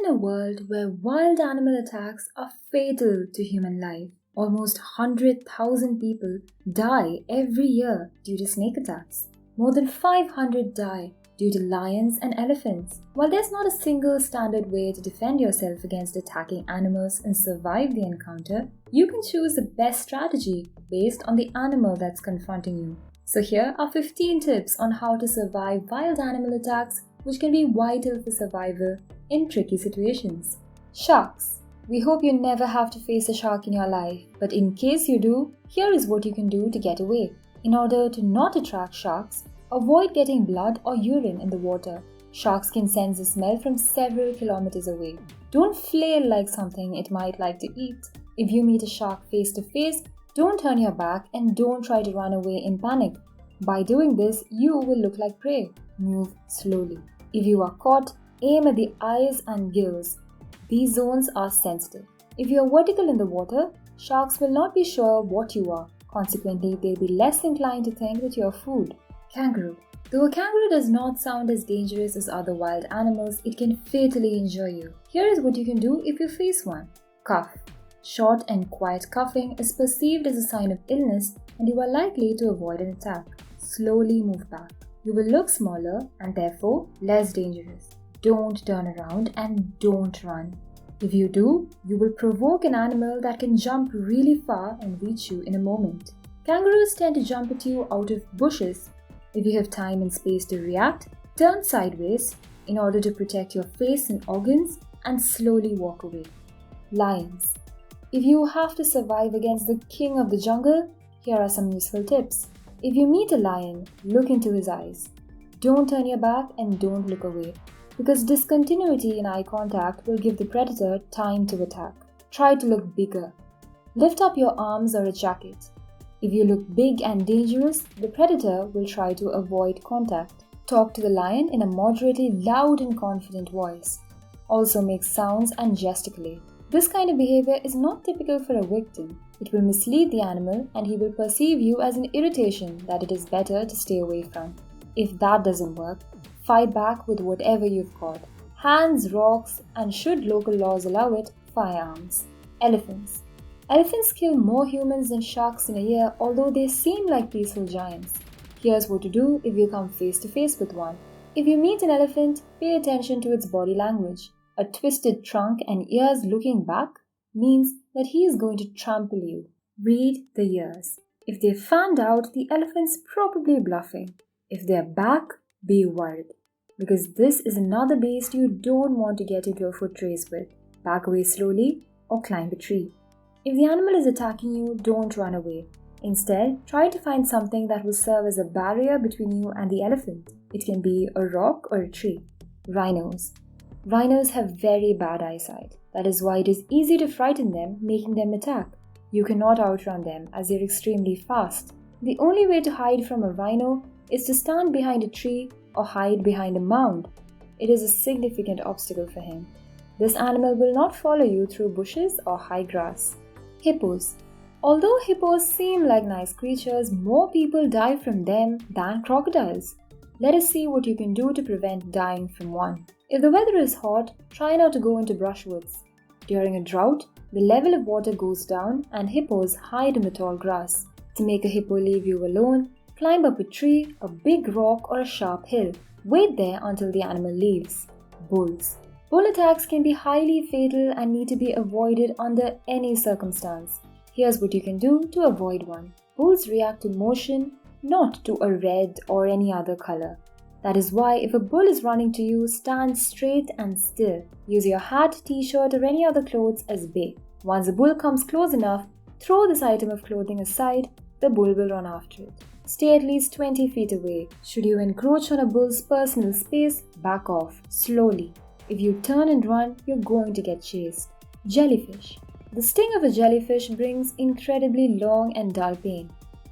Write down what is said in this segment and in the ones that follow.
in a world where wild animal attacks are fatal to human life. Almost 100,000 people die every year due to snake attacks. More than 500 die due to lions and elephants. While there's not a single standard way to defend yourself against attacking animals and survive the encounter, you can choose the best strategy based on the animal that's confronting you. So here are 15 tips on how to survive wild animal attacks, which can be vital for survival in tricky situations. Sharks. We hope you never have to face a shark in your life, but in case you do, here is what you can do to get away. In order to not attract sharks, avoid getting blood or urine in the water. Sharks can sense the smell from several kilometers away. Don't flail like something it might like to eat. If you meet a shark face to face, don't turn your back and don't try to run away in panic. By doing this, you will look like prey. Move slowly. If you are caught, aim at the eyes and gills. These zones are sensitive. If you are vertical in the water, sharks will not be sure what you are. Consequently, they'll be less inclined to think that you're food. Kangaroo. Though a kangaroo does not sound as dangerous as other wild animals, it can fatally injure you. Here is what you can do if you face one. Cuff. Short and quiet cuffing is perceived as a sign of illness and you are likely to avoid an attack. Slowly move back. You will look smaller and therefore less dangerous. Don't turn around and don't run. If you do, you will provoke an animal that can jump really far and reach you in a moment. Kangaroos tend to jump at you out of bushes. If you have time and space to react, turn sideways in order to protect your face and organs and slowly walk away. Lions. If you have to survive against the king of the jungle, here are some useful tips. If you meet a lion, look into his eyes. Don't turn your back and don't look away, because discontinuity in eye contact will give the predator time to attack. Try to look bigger. Lift up your arms or a jacket. If you look big and dangerous, the predator will try to avoid contact. Talk to the lion in a moderately loud and confident voice. Also make sounds and gesticulate. This kind of behavior is not typical for a victim. It will mislead the animal and he will perceive you as an irritation that it is better to stay away from. If that doesn't work, fight back with whatever you've got. Hands, rocks, and should local laws allow it, firearms. Elephants. Elephants kill more humans than sharks in a year, although they seem like peaceful giants. Here's what to do if you come face to face with one. If you meet an elephant, pay attention to its body language. A twisted trunk and ears looking back means that he is going to trample you. Read the ears. If they're fanned out, the elephant's probably bluffing. If they're back, be worried, because this is another beast you don't want to get into a foot race with. Back away slowly or climb a tree. If the animal is attacking you, don't run away. Instead, try to find something that will serve as a barrier between you and the elephant. It can be a rock or a tree. Rhinos. Rhinos have very bad eyesight. That is why it is easy to frighten them, making them attack. You cannot outrun them as they are extremely fast. The only way to hide from a rhino is to stand behind a tree or hide behind a mound. It is a significant obstacle for him. This animal will not follow you through bushes or high grass. Hippos. Although hippos seem like nice creatures, more people die from them than crocodiles. Let us see what you can do to prevent dying from one. If the weather is hot, try not to go into brushwoods. During a drought, the level of water goes down and hippos hide in the tall grass. To make a hippo leave you alone, climb up a tree, a big rock, or a sharp hill. Wait there until the animal leaves. Bulls. Bull attacks can be highly fatal and need to be avoided under any circumstance. Here's what you can do to avoid one. Bulls react to motion, not to a red or any other color. That is why if a bull is running to you, stand straight and still. Use your hat, t-shirt, or any other clothes as bait. Once the bull comes close enough, throw this item of clothing aside. The bull will run after it. Stay at least 20 feet away. Should you encroach on a bull's personal space, back off, slowly. If you turn and run, you're going to get chased. Jellyfish. The sting of a jellyfish brings incredibly long and dull pain.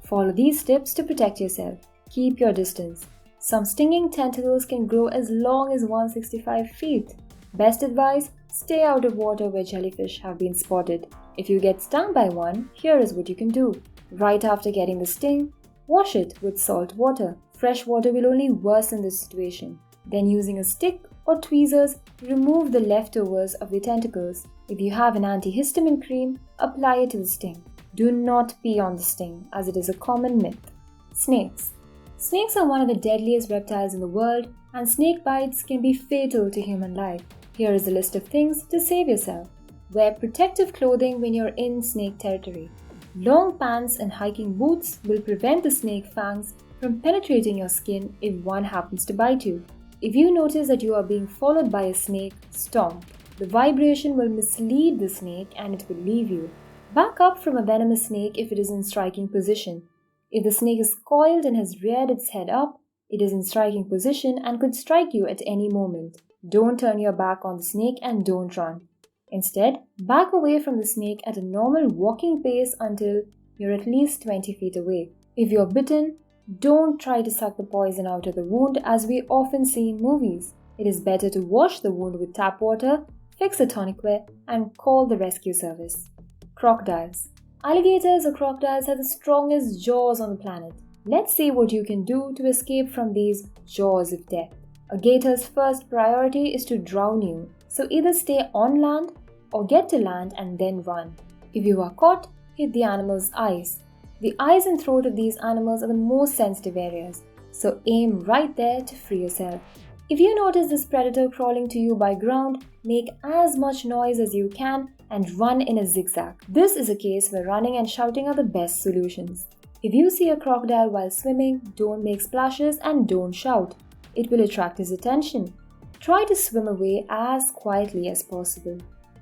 Follow these tips to protect yourself. Keep your distance. Some stinging tentacles can grow as long as 165 feet. Best advice, stay out of water where jellyfish have been spotted. If you get stung by one, here is what you can do. Right after getting the sting, wash it with salt water. Fresh water will only worsen the situation. Then using a stick or tweezers to remove the leftovers of the tentacles. If you have an antihistamine cream, apply it to the sting. Do not pee on the sting, as it is a common myth. Snakes. Snakes are one of the deadliest reptiles in the world, and snake bites can be fatal to human life. Here is a list of things to save yourself. Wear protective clothing when you're in snake territory. Long pants and hiking boots will prevent the snake fangs from penetrating your skin if one happens to bite you. If you notice that you are being followed by a snake, stomp. The vibration will mislead the snake and it will leave you. Back up from a venomous snake if it is in striking position. If the snake is coiled and has reared its head up, it is in striking position and could strike you at any moment. Don't turn your back on the snake and don't run. Instead, back away from the snake at a normal walking pace until you're at least 20 feet away. If you're bitten, don't try to suck the poison out of the wound as we often see in movies. It is better to wash the wound with tap water, fix a tourniquet, and call the rescue service. Crocodiles. Alligators or crocodiles have the strongest jaws on the planet. Let's see what you can do to escape from these jaws of death. A gator's first priority is to drown you, so either stay on land or get to land and then run. If you are caught, hit the animal's eyes. The eyes and throat of these animals are the most sensitive areas, so aim right there to free yourself. If you notice this predator crawling to you by ground, make as much noise as you can and run in a zigzag. This is a case where running and shouting are the best solutions. If you see a crocodile while swimming, don't make splashes and don't shout. It will attract his attention. Try to swim away as quietly as possible.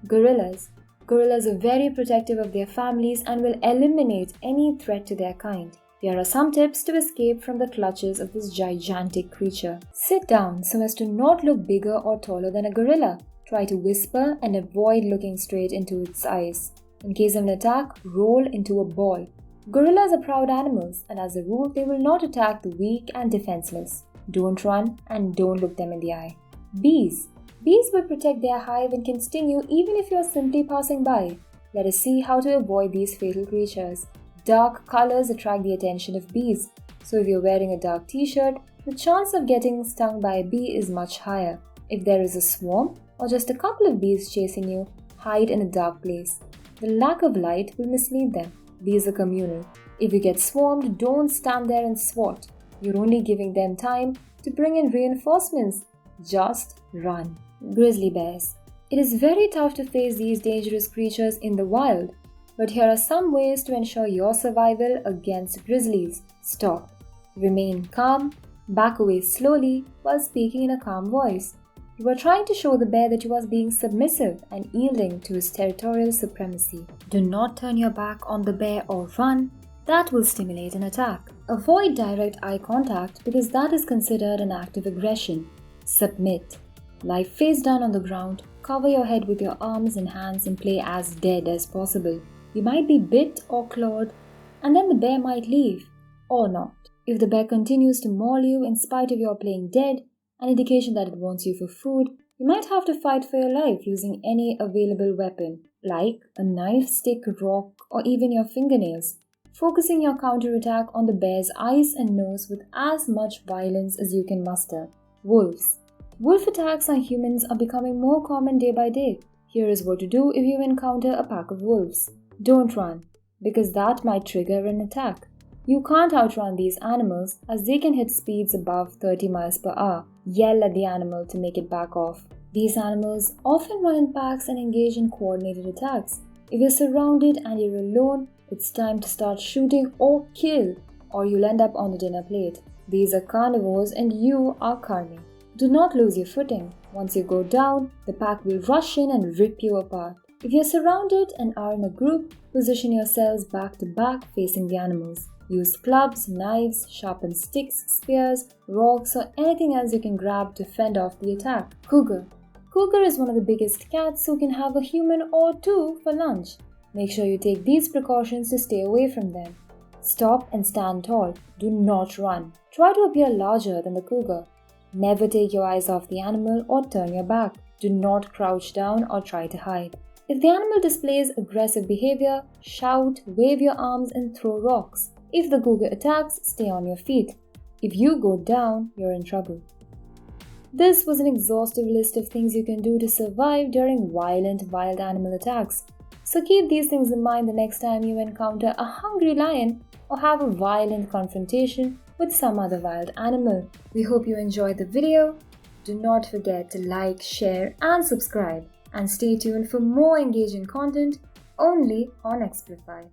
Gorillas. Gorillas are very protective of their families and will eliminate any threat to their kind. Here are some tips to escape from the clutches of this gigantic creature. Sit down so as to not look bigger or taller than a gorilla. Try to whisper and avoid looking straight into its eyes. In case of an attack, roll into a ball. Gorillas are proud animals, and as a rule, they will not attack the weak and defenseless. Don't run and don't look them in the eye. Bees. Bees will protect their hive and can sting you even if you are simply passing by. Let us see how to avoid these fatal creatures. Dark colors attract the attention of bees, so if you're wearing a dark t-shirt, the chance of getting stung by a bee is much higher. If there is a swarm or just a couple of bees chasing you, hide in a dark place. The lack of light will mislead them. Bees are communal. If you get swarmed, don't stand there and swat. You're only giving them time to bring in reinforcements. Just run. Grizzly bears. It is very tough to face these dangerous creatures in the wild, but here are some ways to ensure your survival against grizzlies. Stop. Remain calm. Back away slowly while speaking in a calm voice. You are trying to show the bear that you are being submissive and yielding to his territorial supremacy. Do not turn your back on the bear or run. That will stimulate an attack. Avoid direct eye contact because that is considered an act of aggression. Submit. Lie face down on the ground, cover your head with your arms and hands and play as dead as possible. You might be bit or clawed, and then the bear might leave, or not. If the bear continues to maul you in spite of your playing dead, an indication that it wants you for food, you might have to fight for your life using any available weapon, like a knife, stick, rock, or even your fingernails. Focusing your counterattack on the bear's eyes and nose with as much violence as you can muster. Wolves. Wolf attacks on humans are becoming more common day by day. Here is what to do if you encounter a pack of wolves. Don't run, because that might trigger an attack. You can't outrun these animals as they can hit speeds above 30 miles per hour. Yell at the animal to make it back off. These animals often run in packs and engage in coordinated attacks. If you're surrounded and you're alone, it's time to start shooting or kill, or you'll end up on the dinner plate. These are carnivores and you are carne. Do not lose your footing. Once you go down, the pack will rush in and rip you apart. If you're surrounded and are in a group, position yourselves back to back facing the animals. Use clubs, knives, sharpened sticks, spears, rocks, or anything else you can grab to fend off the attack. Cougar. Cougar is one of the biggest cats who can have a human or two for lunch. Make sure you take these precautions to stay away from them. Stop and stand tall. Do not run. Try to appear larger than the cougar. Never take your eyes off the animal or turn your back. Do not crouch down or try to hide. If the animal displays aggressive behavior, shout, wave your arms, and throw rocks. If the cougar attacks, stay on your feet. If you go down, you're in trouble. This was an exhaustive list of things you can do to survive during violent wild animal attacks. So keep these things in mind the next time you encounter a hungry lion or have a violent confrontation with some other wild animal. We hope you enjoyed the video. Do not forget to like, share and subscribe, and stay tuned for more engaging content only on Explified.